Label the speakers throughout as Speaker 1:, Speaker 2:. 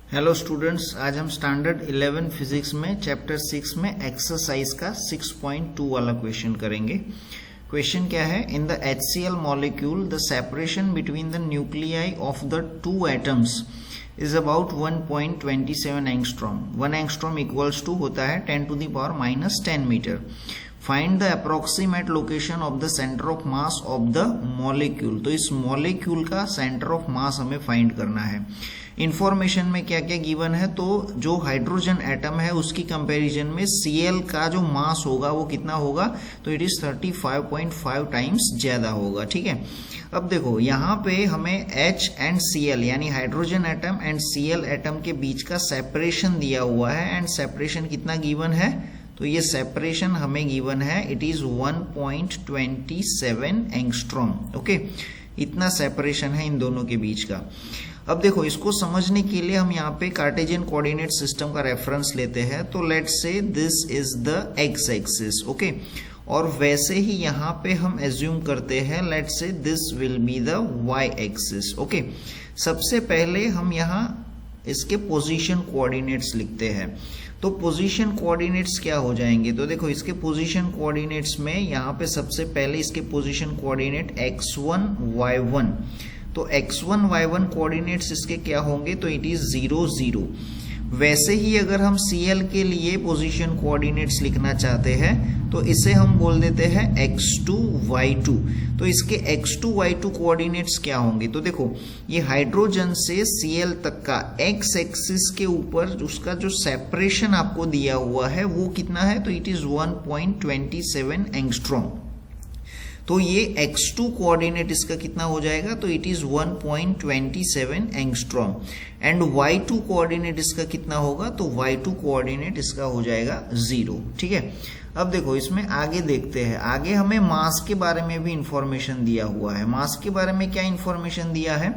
Speaker 1: Hello students, आज हम standard 11 physics में चैप्टर 6 में एक्सरसाइज का 6.2 वाला क्वेश्चन करेंगे। क्वेश्चन क्या है? In the HCl molecule the separation between the nuclei of the two atoms is about 1.27 angstrom. 1 angstrom equals to होता है 10⁻⁻10 metre. Find the approximate location of the centre of mass of the molecule. तो इस molecule का centre of मास हमें find करना है। Information में क्या क्या गिवन है? तो जो हाइड्रोजन एटम है उसकी कंपैरिजन में Cl का जो मास होगा वो कितना होगा? तो इट इज 35.5 टाइम्स ज्यादा होगा। ठीक है, अब देखो यहाँ पे हमें H एंड Cl यानी hydrogen atom and Cl atom के बीच का सेपरेशन दिया हुआ है एंड सेपरेशन कितना गिवन है? तो ये सेपरेशन हमें गिवन है, इट इज 1.27 एंगस्ट्रॉम। ओके, इतना सेपरेशन है इन दोनों के बीच का। अब देखो, इसको समझने के लिए हम यहाँ पे कार्टेशियन कोऑर्डिनेट सिस्टम का रेफरेंस लेते हैं। तो let's say this is the x axis. Okay, और वैसे ही यहाँ पे हम एज्यूम करते हैं let's say this will be the y axis. Okay, सबसे पहले हम यहाँ इसके पोजीशन कोऑर्डिनेट्स लिखते हैं। तो पोजीशन कोऑर्डिनेट्स क्या हो जाएंगे? तो देखो, इसके पोजीशन कोऑर्डिनेट्स में यहाँ पे सबसे पहले इसके पोजीशन कोऑर्डिनेट x1 y1। तो x1 y1 कोऑर्डिनेट्स इसके क्या होंगे? तो इट इज 0 0। वैसे ही अगर हम Cl के लिए पोजीशन कोऑर्डिनेट्स लिखना चाहते हैं तो इसे हम बोल देते हैं x2 y2। तो इसके x2 y2 कोऑर्डिनेट्स क्या होंगे? तो देखो, ये हाइड्रोजन से Cl तक का x एक्सिस के ऊपर उसका जो सेपरेशन आपको दिया हुआ है वो कितना है? तो इट इज 1.27 एंगस्ट्रॉम। तो ये x2 कोऑर्डिनेट इसका कितना हो जाएगा? तो it is 1.27 angstrom. And y2 coordinate इसका कितना होगा? तो y2 कोऑर्डिनेट इसका हो जाएगा 0। ठीक है, अब देखो इसमें आगे देखते हैं। आगे हमें मास के बारे में भी इंफॉर्मेशन दिया हुआ है। मास के बारे में क्या इंफॉर्मेशन दिया है?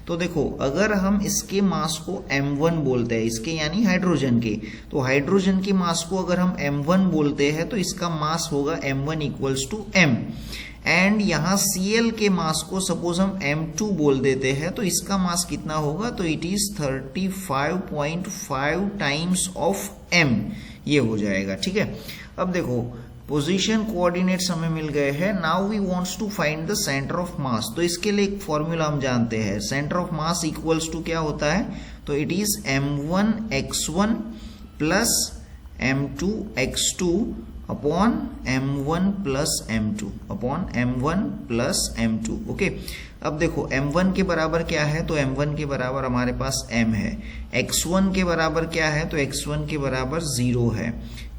Speaker 1: तो देखो, अगर हम इसके मास को m1 बोलते हैं, इसके यानी हाइड्रोजन के, तो हाइड्रोजन के मास को अगर हम m1 बोलते हैं तो इसका मास होगा m1 equals to m। And यहाँ Cl के मास को सपोज हम m2 बोल देते हैं तो इसका मास कितना होगा? तो it is 35.5 times of m, ये हो जाएगा। ठीक है, अब देखो पोजीशन कोऑर्डिनेट्स हमें मिल गए हैं। Now we wants to find the centre of mass. तो इसके लिए एक फॉर्मूला हम जानते हैं, centre of mass equals to क्या होता है? तो it is m1 x1 plus m2 x2 upon m1 plus m2 upon m1 plus m2। Okay, अब देखो m1 के बराबर क्या है? तो m1 के बराबर हमारे पास m है। x1 के बराबर क्या है? तो x1 के बराबर 0 है,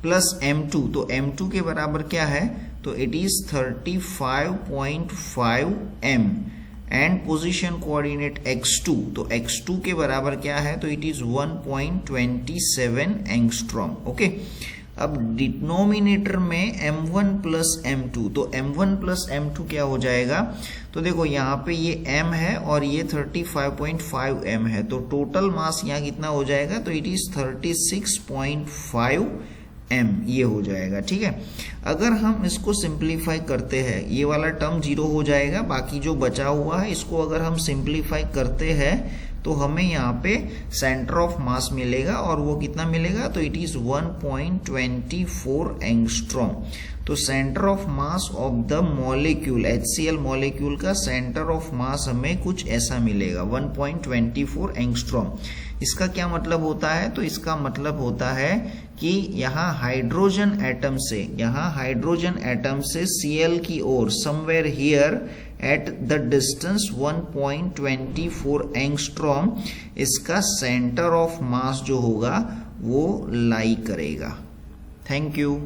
Speaker 1: प्लस m2। तो m2 के बराबर क्या है? तो it is 35.5 m। And position coordinate x2, तो x2 के बराबर क्या है? तो इट इज 1.27 एंगस्ट्रॉम। ओके, अब डिनोमिनेटर में m1 प्लस m2, तो m1 प्लस m2 क्या हो जाएगा? तो देखो यहाँ पे ये m है और ये 35.5 m है, तो टोटल मास यहाँ कितना हो जाएगा? तो इट इज 36.5 m, ये हो जाएगा। ठीक है, अगर हम इसको सिंप्लीफाई करते हैं, ये वाला टर्म 0 हो जाएगा, बाकी जो बचा हुआ है इसको अगर हम सिंप्लीफाई करते हैं तो हमें यहाँ पे सेंटर ऑफ मास मिलेगा और वो कितना मिलेगा? तो इट इज 1.24 एंगस्ट्रॉम। तो centre of mass of the molecule, HCl molecule का सेंटर ऑफ मास हमें कुछ ऐसा मिलेगा, 1.24 एंगस्ट्रॉम। इसका क्या मतलब होता है? तो इसका मतलब होता है कि यहाँ हाइड्रोजन एटम से Cl की ओर somewhere here at the distance 1.24 angstrom इसका सेंटर ऑफ मास जो होगा वो लाई करेगा। Thank you.